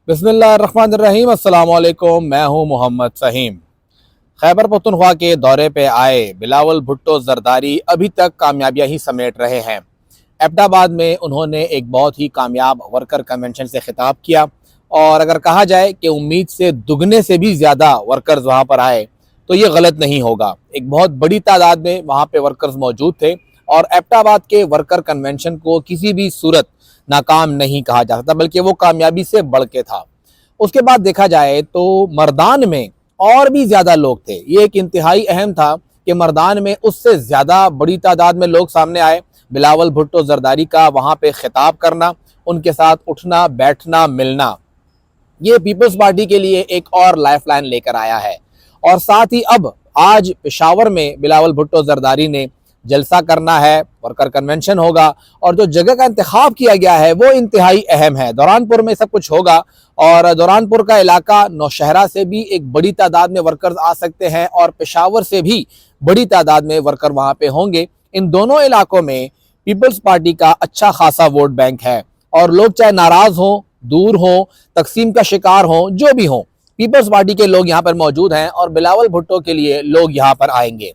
बिस्मिल्लाहिर्रहमानिर्रहीम। अस्सलामुअलैकुम। मैं हूं मोहम्मद फ़हीम। खैबर पख्तूनख्वा के दौरे पे आए बिलावल भुट्टो जरदारी अभी तक कामयाबियां ही समेट रहे हैं। एबटाबाद में उन्होंने एक बहुत ही कामयाब वर्कर कन्वेंशन से खिताब किया और अगर कहा जाए कि उम्मीद से दुगने से भी ज़्यादा वर्कर्स वहाँ पर आए तो ये गलत नहीं होगा। एक बहुत बड़ी तादाद में वहाँ पे वर्कर्स मौजूद थे और एबटाबाद के वर्कर कन्वेंशन को किसी भी सूरत नाकाम नहीं कहा जा सकता, बल्कि वो कामयाबी से बढ़ के था। उसके बाद देखा जाए तो मर्दान में और भी ज़्यादा लोग थे। ये एक इंतहाई अहम था कि मर्दान में उससे ज़्यादा बड़ी तादाद में लोग सामने आए। बिलावल भुट्टो जरदारी का वहाँ पे खिताब करना, उनके साथ उठना बैठना मिलना, ये पीपल्स पार्टी के लिए एक और लाइफलाइन लेकर आया है। और साथ ही अब आज पेशावर में बिलावल भुट्टो जरदारी ने जलसा करना है, वर्कर कन्वेंशन होगा और जो जगह का इंतखाब किया गया है वो इंतहाई अहम है। दौरानपुर में सब कुछ होगा और दौरानपुर का इलाका नौशहरा से भी एक बड़ी तादाद में वर्कर्स आ सकते हैं और पेशावर से भी बड़ी तादाद में वर्कर वहाँ पे होंगे। इन दोनों इलाकों में पीपल्स पार्टी का अच्छा खासा वोट बैंक है और लोग चाहे नाराज हों, दूर हों, तकसीम का शिकार हों, जो भी हों, पीपल्स पार्टी के लोग यहाँ पर मौजूद हैं और बिलावल भुट्टो के लिए लोग यहाँ पर आएंगे।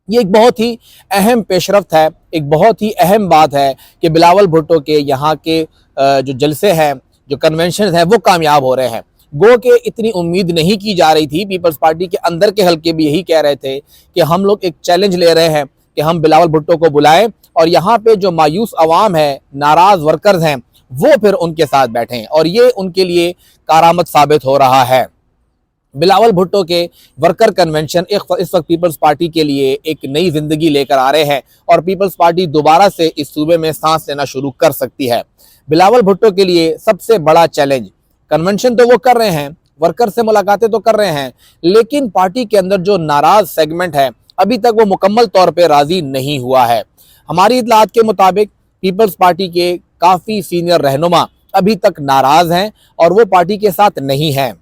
ये एक बहुत ही अहम पेशरफ्त है, एक बहुत ही अहम बात है कि बिलावल भुट्टो के यहाँ के जो जलसे हैं, जो कन्वेंशन हैं, वो कामयाब हो रहे हैं। गो के इतनी उम्मीद नहीं की जा रही थी। पीपल्स पार्टी के अंदर के हल्के भी यही कह रहे थे कि हम लोग एक चैलेंज ले रहे हैं कि हम बिलावल भुट्टो को बुलाएं और यहाँ पे जो मायूस अवाम है, नाराज़ वर्कर्स हैं, वो फिर उनके साथ बैठें और ये उनके लिए कारामद साबित हो रहा है। बिलावल भुट्टो के वर्कर कन्वेंशन इस वक्त पीपल्स पार्टी के लिए एक नई जिंदगी लेकर आ रहे हैं और पीपल्स पार्टी दोबारा से इस सूबे में सांस लेना शुरू कर सकती है। बिलावल भुट्टो के लिए सबसे बड़ा चैलेंज, कन्वेंशन तो वो कर रहे हैं, वर्कर से मुलाकातें तो कर रहे हैं, लेकिन पार्टी के अंदर जो नाराज सेगमेंट है अभी तक वो मुकम्मल तौर पर राजी नहीं हुआ है। हमारी इतलात के मुताबिक पीपल्स पार्टी के काफ़ी सीनियर रहनुमा अभी तक नाराज हैं और वो पार्टी के साथ नहीं हैं।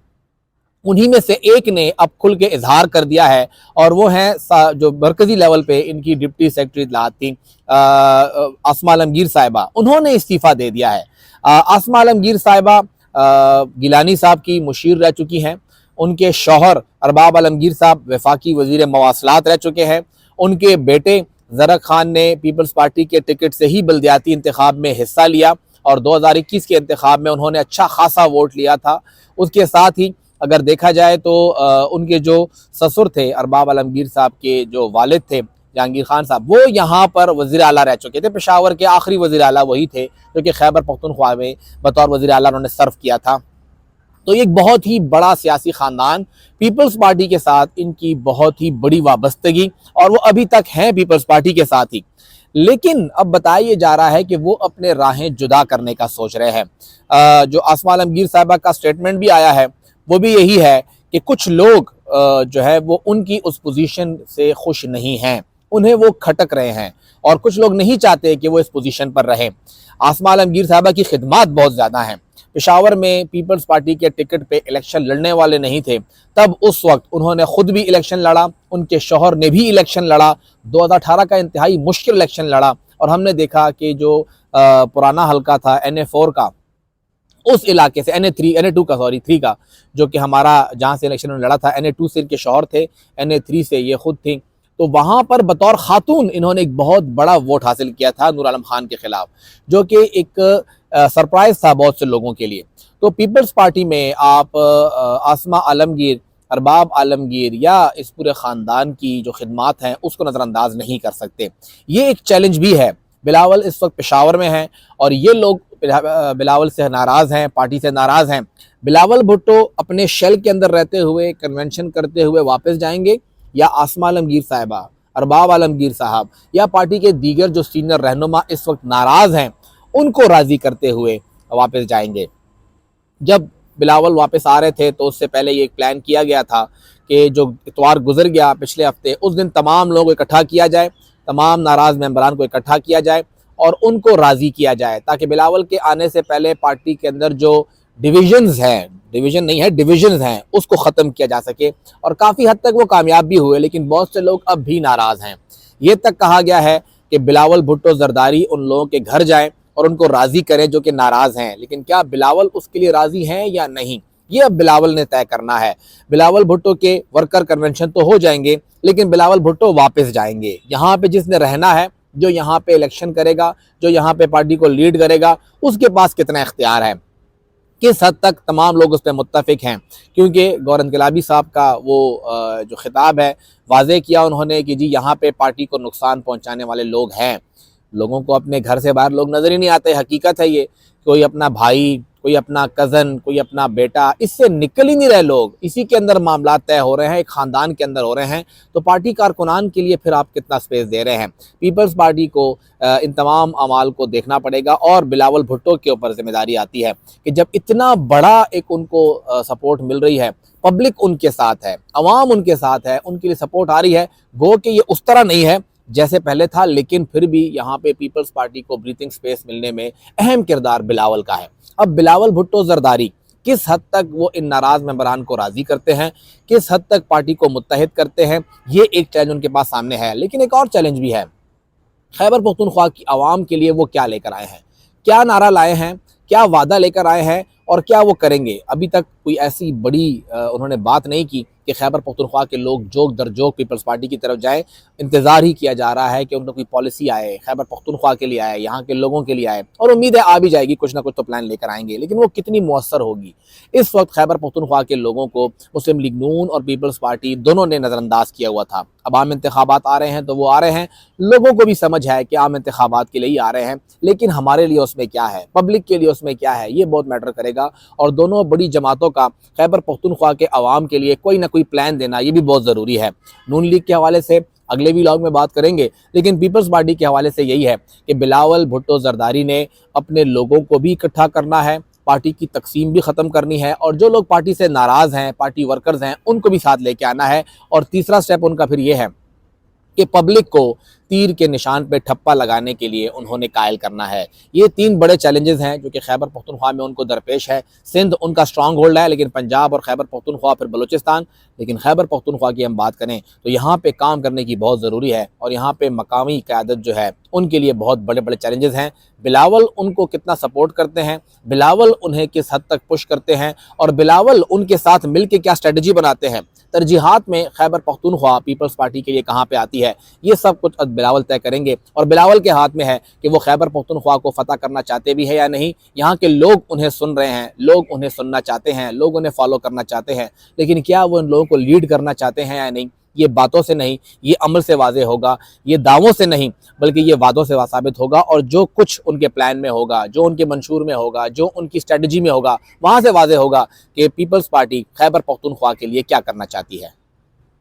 उन्हीं में से एक ने अब खुल के इजहार कर दिया है और वो हैं जो मरकजी लेवल पे इनकी डिप्टी सेक्रेटरी इत्तलात थी आसमा आलमगीर साहिबा। उन्होंने इस्तीफ़ा दे दिया है। आसमा आलमगीर साहिबा गिलानी साहब की मुशीर रह चुकी हैं। उनके शौहर अरबाब आलमगीर साहब वफाकी वज़ीर मवासलात रह चुके हैं। उनके बेटे ज़रक खान ने पीपल्स पार्टी के टिकट से ही बल्दियाती इंतखाब में हिस्सा लिया और 2021 के इंतखाब में उन्होंने अच्छा खासा वोट लिया था। उसके साथ ही अगर देखा जाए तो उनके जो ससुर थे अरबाब आलमगीर साहब के जो वालिद थे जहांगीर खान साहब, वो यहाँ पर वज़ीर आला रह चुके थे। पेशावर के आखिरी वज़ीर आला वही थे जो कि खैबर पख्तूनख्वा में बतौर वज़ीर आला उन्होंने सर्व किया था। तो एक बहुत ही बड़ा सियासी ख़ानदान, पीपल्स पार्टी के साथ इनकी बहुत ही बड़ी वाबस्तगी और वो अभी तक हैं पीपल्स पार्टी के साथ ही। लेकिन अब बताया जा रहा है कि वो अपने राहें जुदा करने का सोच रहे हैं। जो आसमा आलमगीर साहिबा का स्टेटमेंट भी आया है वो भी यही है कि कुछ लोग जो है वो उनकी उस पोजीशन से खुश नहीं हैं, उन्हें वो खटक रहे हैं और कुछ लोग नहीं चाहते कि वो इस पोजीशन पर रहें। आसमा आलमगीर साहिबा की खिदमत बहुत ज़्यादा हैं। पेशावर में पीपल्स पार्टी के टिकट पे इलेक्शन लड़ने वाले नहीं थे, तब उस वक्त उन्होंने ख़ुद भी इलेक्शन लड़ा, उनके शौहर ने भी इलेक्शन लड़ा। 2018 का इंतहाई मुश्किल इलेक्शन लड़ा और हमने देखा कि जो पुराना हल्का था NA4 का, उस इलाके से NA2 का जो कि हमारा जहाँ से इलेक्शन लड़ा था, NA2 से इनके शौहर थे, NA3 से ये खुद थी। तो वहाँ पर बतौर खातून इन्होंने एक बहुत बड़ा वोट हासिल किया था नूर आलम खान के ख़िलाफ़, जो कि एक सरप्राइज़ था बहुत से लोगों के लिए। तो पीपल्स पार्टी में आप आसमा आलमगीर, अरबाब आलमगीर या इस पूरे ख़ानदान की जो खिदमात हैं उसको नज़रअंदाज नहीं कर सकते। ये एक चैलेंज भी है। बिलावल इस वक्त पेशावर में हैं और ये लोग बिलावल से नाराज़ हैं, पार्टी से नाराज़ हैं। बिलावल भुट्टो अपने शेल के अंदर रहते हुए कन्वेंशन करते हुए वापस जाएंगे या आसमा आलमगीर साहिबा, अरबाब आलमगीर साहब या पार्टी के दीगर जो सीनियर रहनुमा इस वक्त नाराज़ हैं उनको राज़ी करते हुए वापस जाएंगे। जब बिलावल वापस आ रहे थे तो उससे पहले ये एक प्लान किया गया था कि जो इतवार गुजर गया पिछले हफ्ते, उस दिन तमाम लोगों को इकट्ठा किया जाए, तमाम नाराज़ मेंबरान को इकट्ठा किया जाए और उनको राज़ी किया जाए ताकि बिलावल के आने से पहले पार्टी के अंदर जो डिविजन्स हैं उसको ख़त्म किया जा सके। और काफ़ी हद तक वो कामयाब भी हुए, लेकिन बहुत से लोग अब भी नाराज़ हैं। ये तक कहा गया है कि बिलावल भुट्टो जरदारी उन लोगों के घर जाएं اور ان کو راضی کریں جو کہ ناراض ہیں، لیکن کیا بلاول اس کے لیے راضی ہیں یا نہیں، یہ اب بلاول نے طے کرنا ہے۔ بلاول بھٹو کے ورکر کنونشن تو ہو جائیں گے، لیکن بلاول بھٹو واپس جائیں گے۔ یہاں پہ جس نے رہنا ہے، جو یہاں پہ الیکشن کرے گا، جو یہاں پہ پارٹی کو لیڈ کرے گا، اس کے پاس کتنا اختیار ہے، کس حد تک تمام لوگ اس پہ متفق ہیں، کیونکہ گور انقلابی صاحب کا وہ جو خطاب ہے واضح کیا انہوں نے کہ جی یہاں پہ پارٹی کو نقصان پہنچانے والے لوگ ہیں۔ لوگوں کو اپنے گھر سے باہر لوگ نظر ہی نہیں آتے، حقیقت ہے یہ، کوئی اپنا بھائی، کوئی اپنا کزن، کوئی اپنا بیٹا، اس سے نکل ہی نہیں رہے لوگ، اسی کے اندر معاملات طے ہو رہے ہیں، ایک خاندان کے اندر ہو رہے ہیں، تو پارٹی کارکنان کے لیے پھر آپ کتنا سپیس دے رہے ہیں۔ پیپلز پارٹی کو ان تمام اعمال کو دیکھنا پڑے گا، اور بلاول بھٹو کے اوپر ذمہ داری آتی ہے کہ جب اتنا بڑا ایک ان کو سپورٹ مل رہی ہے، پبلک ان کے ساتھ ہے، عوام ان کے ساتھ ہے، ان کے لیے سپورٹ آ رہی ہے، گو کہ یہ اس طرح نہیں ہے جیسے پہلے تھا، لیکن پھر بھی یہاں پہ پیپلز پارٹی کو بریتھنگ سپیس ملنے میں اہم کردار بلاول کا ہے۔ اب بلاول بھٹو زرداری کس حد تک وہ ان ناراض ممبران کو راضی کرتے ہیں، کس حد تک پارٹی کو متحد کرتے ہیں، یہ ایک چیلنج ان کے پاس سامنے ہے۔ لیکن ایک اور چیلنج بھی ہے، خیبر پختونخوا کی عوام کے لیے وہ کیا لے کر آئے ہیں، کیا نعرہ لائے ہیں، کیا وعدہ لے کر آئے ہیں، اور کیا وہ کریں گے۔ ابھی تک کوئی ایسی بڑی انہوں نے بات نہیں کی کہ خیبر پختونخوا کے لوگ جوک در جوک پیپلز پارٹی کی طرف جائیں۔ انتظار ہی کیا جا رہا ہے کہ ان کو کوئی پالیسی آئے، خیبر پختونخوا کے لیے آئے، یہاں کے لوگوں کے لیے آئے، اور امید ہے آ بھی جائے گی، کچھ نہ کچھ تو پلان لے کر آئیں گے، لیکن وہ کتنی مؤثر ہوگی۔ اس وقت خیبر پختونخوا کے لوگوں کو مسلم لیگ نون اور پیپلز پارٹی دونوں نے نظر انداز کیا ہوا تھا۔ اب عام انتخابات آ رہے ہیں تو وہ آ رہے ہیں، لوگوں کو بھی سمجھ ہے کہ عام انتخابات کے لیے ہی آ رہے ہیں، لیکن ہمارے لیے اس میں کیا ہے، پبلک کے لیے اس میں کیا ہے، یہ بہت میٹر کرے گا، اور دونوں بڑی جماعتوں کا خیبر پختونخوا کے عوام کے لیے کوئی نہ کوئی پلان دینا یہ بھی بہت ضروری ہے۔ نون لیگ کے حوالے سے اگلے ویلاگ میں بات کریں گے، لیکن پیپلز پارٹی کے حوالے سے یہی ہے کہ بلاول بھٹو زرداری نے اپنے لوگوں کو بھی اکٹھا کرنا ہے، پارٹی کی تقسیم بھی ختم کرنی ہے، اور جو لوگ پارٹی سے ناراض ہیں، پارٹی ورکرز ہیں، ان کو بھی ساتھ لے کے آنا ہے، اور تیسرا سٹیپ ان کا پھر یہ ہے کہ پبلک کو تیر کے نشان پہ ٹھپا لگانے کے لیے انہوں نے قائل کرنا ہے۔ یہ تین بڑے چیلنجز ہیں جو کہ خیبر پختونخوا میں ان کو درپیش ہے۔ سندھ ان کا سٹرانگ ہولڈ ہے، لیکن پنجاب اور خیبر پختونخوا پھر بلوچستان، لیکن خیبر پختونخوا کی ہم بات کریں تو یہاں پہ کام کرنے کی بہت ضروری ہے، اور یہاں پہ مقامی قیادت جو ہے ان کے لیے بہت بڑے بڑے چیلنجز ہیں۔ بلاول ان کو کتنا سپورٹ کرتے ہیں، بلاول انہیں کس حد تک پش کرتے ہیں، اور بلاول ان کے ساتھ مل کے کیا اسٹریٹجی بناتے ہیں، ترجیحات میں خیبر پختونخوا پیپلز پارٹی کے لیے کہاں پہ آتی ہے، یہ سب کچھ بلاول طے کریں گے، اور بلاول کے ہاتھ میں ہے کہ وہ خیبر پختونخوا کو فتح کرنا چاہتے بھی ہیں یا نہیں۔ یہاں کے لوگ انہیں سن رہے ہیں، لوگ انہیں سننا چاہتے ہیں، لوگ انہیں فالو کرنا چاہتے ہیں، لیکن کیا وہ ان لوگوں کو لیڈ کرنا چاہتے ہیں یا نہیں، یہ باتوں سے نہیں، یہ عمل سے واضح ہوگا، یہ دعووں سے نہیں، بلکہ یہ وعدوں سے ثابت ہوگا، اور جو کچھ ان کے پلان میں ہوگا، جو ان کے منشور میں ہوگا، جو ان کی اسٹریٹجی میں ہوگا، وہاں سے واضح ہوگا کہ پیپلز پارٹی خیبر پختونخوا کے لیے کیا کرنا چاہتی ہے۔